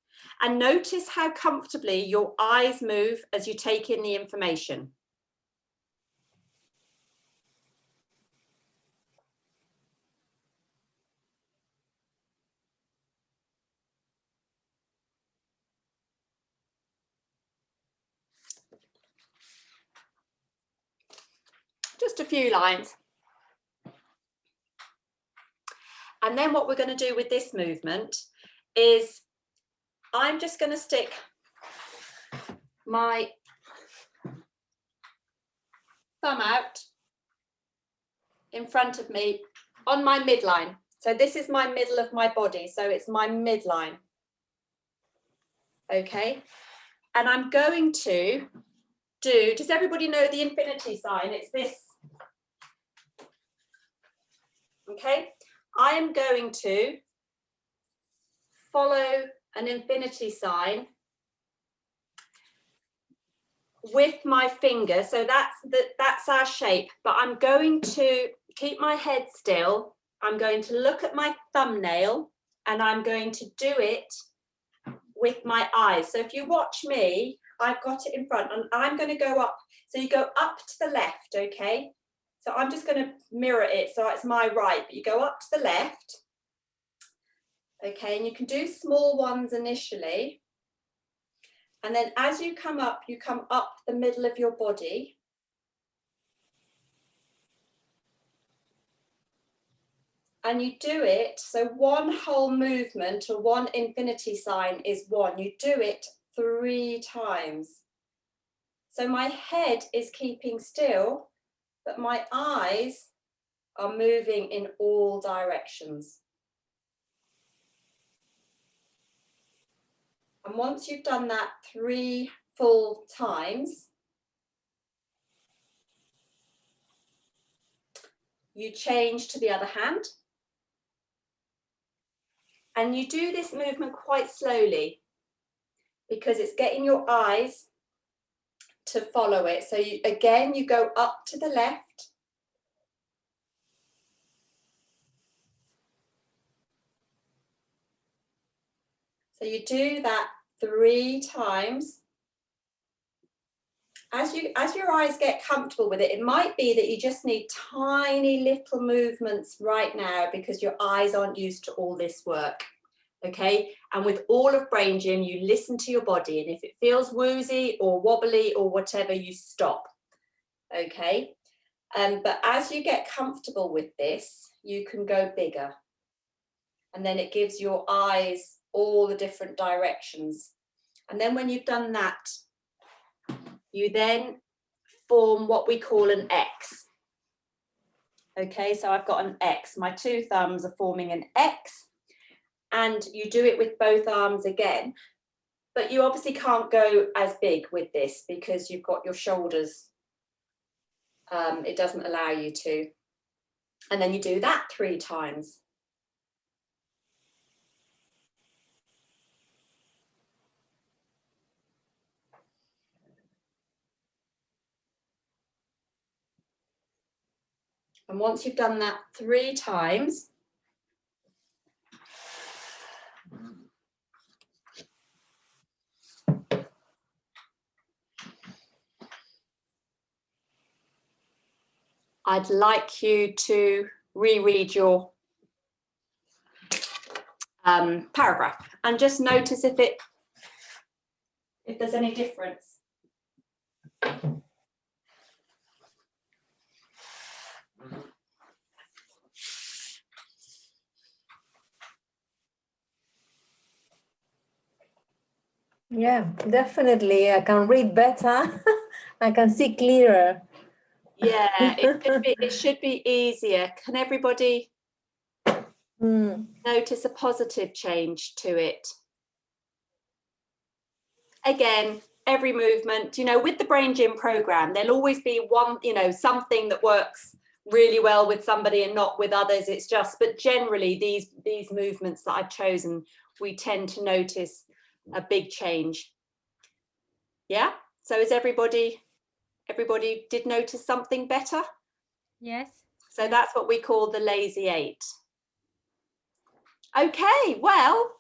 and notice how comfortably your eyes move as you take in the information. Just a few lines. And then what we're going to do with this movement is I'm just going to stick my thumb out in front of me on my midline. So this is my middle of my body. So it's my midline. Okay. And I'm going to do, does everybody know the infinity sign? It's this. Okay. I am going to follow an infinity sign with my finger. So that's our shape, but I'm going to keep my head still. I'm going to look at my thumbnail and I'm going to do it with my eyes. So if you watch me, I've got it in front and I'm going to go up. So you go up to the left, okay? So I'm just going to mirror it so it's my right, but you go up to the left. Okay, and you can do small ones initially. And then as you come up the middle of your body. And you do it, so one whole movement or one infinity sign is one. You do it 3 times. So my head is keeping still, but my eyes are moving in all directions. And once you've done that 3 full times, you change to the other hand. And you do this movement quite slowly because it's getting your eyes to follow it. So again, you go up to the left. So you do that 3 times. As your eyes get comfortable with it, it might be that you just need tiny little movements right now because your eyes aren't used to all this work. Okay, and with all of Brain Gym, you listen to your body, and if it feels woozy or wobbly or whatever, you stop. Okay, but as you get comfortable with this, you can go bigger, and then it gives your eyes all the different directions. And then when you've done that, you then form what we call an X. Okay, so I've got an X. My 2 thumbs are forming an X, and you do it with both arms again. But you obviously can't go as big with this because you've got your shoulders. It doesn't allow you to. And then you do that 3 times. And once you've done that 3 times, I'd like you to reread your paragraph and just notice if there's any difference. Yeah, definitely. I can read better. I can see clearer. Yeah, it should be easier. Can everybody notice a positive change to it? Again, every movement, you know, with the Brain Gym program, there'll always be one, you know, something that works really well with somebody and not with others. It's just, but generally these movements that I've chosen, we tend to notice a big change. Yeah. So is everybody did notice something better? Yes. So that's what we call the lazy 8. Okay, well,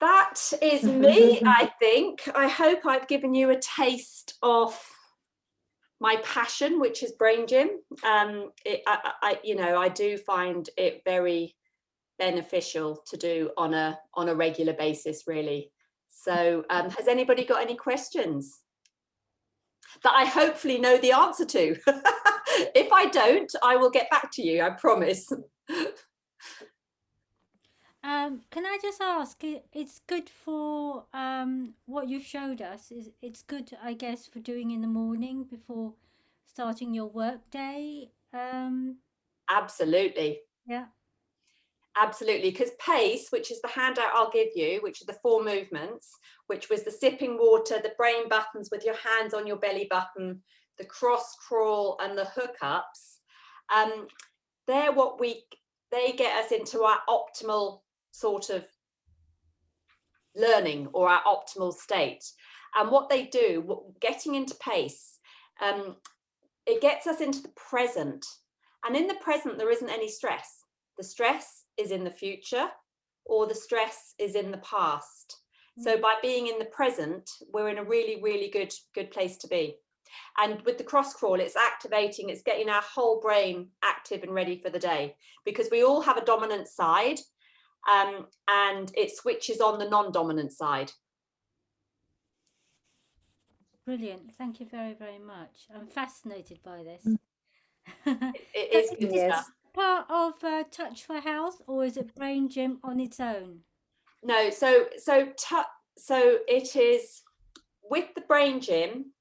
that is me, I think. I hope I've given you a taste of my passion, which is Brain Gym. I do find it very beneficial to do on a regular basis, really. So has anybody got any questions that I hopefully know the answer to? If I don't, I will get back to you, I promise. Can I just ask, it's good for what you've showed us, it's good, I guess, for doing in the morning before starting your work day? Absolutely. Yeah. Absolutely, because PACE, which is the handout I'll give you, which are the 4 movements, which was the sipping water, the brain buttons with your hands on your belly button, the cross crawl and the hookups, they get us into our optimal sort of learning or our optimal state. And what they do, getting into PACE, it gets us into the present. And in the present, there isn't any stress. The stress is in the future or the stress is in the past. So by being in the present, we're in a really, really good place to be. And with the cross crawl, it's activating, it's getting our whole brain active and ready for the day, because we all have a dominant side, and it switches on the non-dominant side. Brilliant. Thank you very, very much. I'm fascinated by this. It is good stuff. Part of Touch for Health, or is it Brain Gym on its own? No, so it is with the Brain Gym.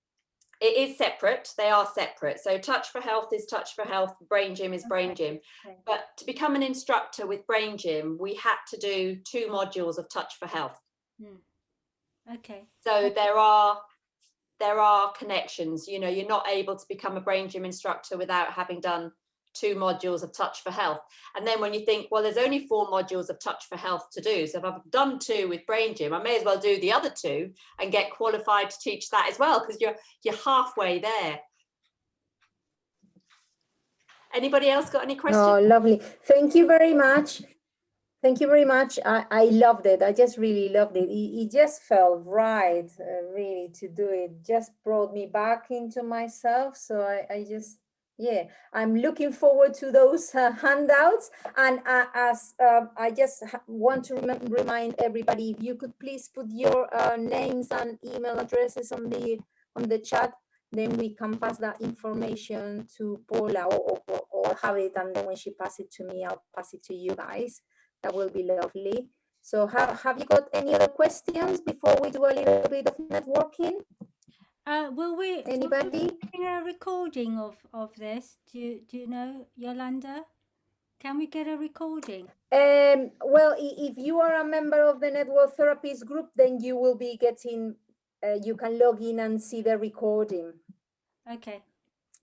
It is separate. They are separate. So Touch for Health is Touch for Health. Brain Gym is Brain Gym. Okay. But to become an instructor with Brain Gym, we had to do 2 modules of Touch for Health. Okay. So there are connections. You know, you're not able to become a Brain Gym instructor without having done 2 modules of Touch for Health. And then when you think, well, there's only 4 modules of Touch for Health to do, so if I've done 2 with Brain Gym, I may as well do the other 2 and get qualified to teach that as well, because you're halfway there. Anybody else got any questions? Oh, lovely. Thank you very much. Thank you very much. I loved it. I just really loved it. It just felt right, really, to do it. Just brought me back into myself. So I just, yeah, I'm looking forward to those handouts. And as I just want to remind everybody, if you could please put your names and email addresses on the chat, then we can pass that information to Paula or have it, and then when she passes it to me, I'll pass it to you guys. That will be lovely. So have you got any other questions before we do a little bit of networking? Anybody? Will we get a recording of this? Do you know, Yolanda? Can we get a recording? Well, if you are a member of the Network Therapist group, then you will be getting, you can log in and see the recording. Okay.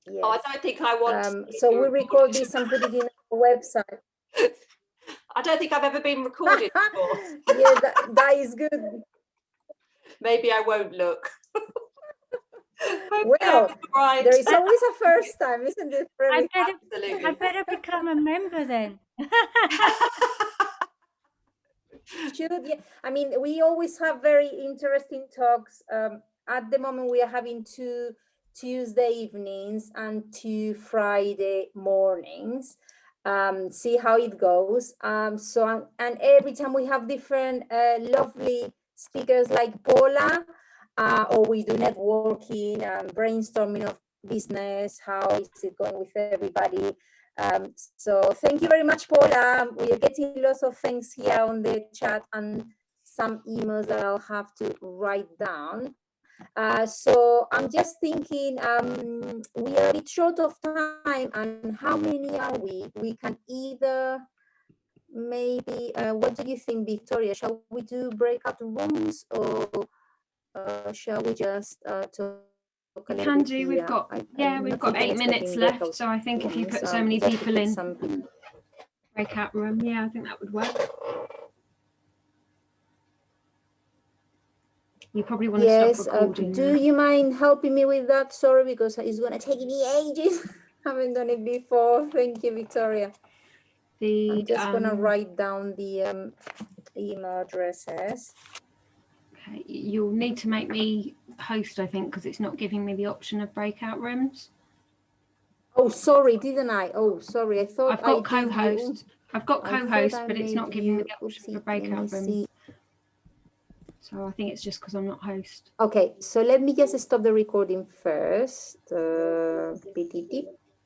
Yes. Oh, I don't think I want so we record this and put it in our website. I don't think I've ever been recorded before. Yeah, that is good. Maybe I won't look. Well, Right. there is always a first time, isn't it? For I every- better become a member then. should, yeah. I mean, we always have very interesting talks. At the moment, we are having 2 Tuesday evenings and 2 Friday mornings. See how it goes. And every time we have different lovely speakers like Paula, or we do networking, brainstorming of business. How is it going with everybody? So thank you very much, Paula. We are getting lots of things here on the chat and some emails that I'll have to write down. So I'm just thinking, we are a bit short of time, and how many are we? We can either maybe, what do you think, Victoria? Shall we do breakout rooms, or shall we just talk? We can do. We've got we've got 8 minutes left. So I think if you put so many people in breakout room, I think that would work. You probably want to stop recording. Do you mind helping me with that? Sorry, because it's going to take me ages. I haven't done it before. Thank you, Victoria. I'm just going to write down the email addresses. Okay, you'll need to make me host, I think, because it's not giving me the option of breakout rooms. Oh, sorry, didn't I? Oh, sorry. I thought I've got co-host. I've got co-host, but it's not giving me the option for breakout rooms. So I think it's just because I'm not host. Okay, so let me just stop the recording first.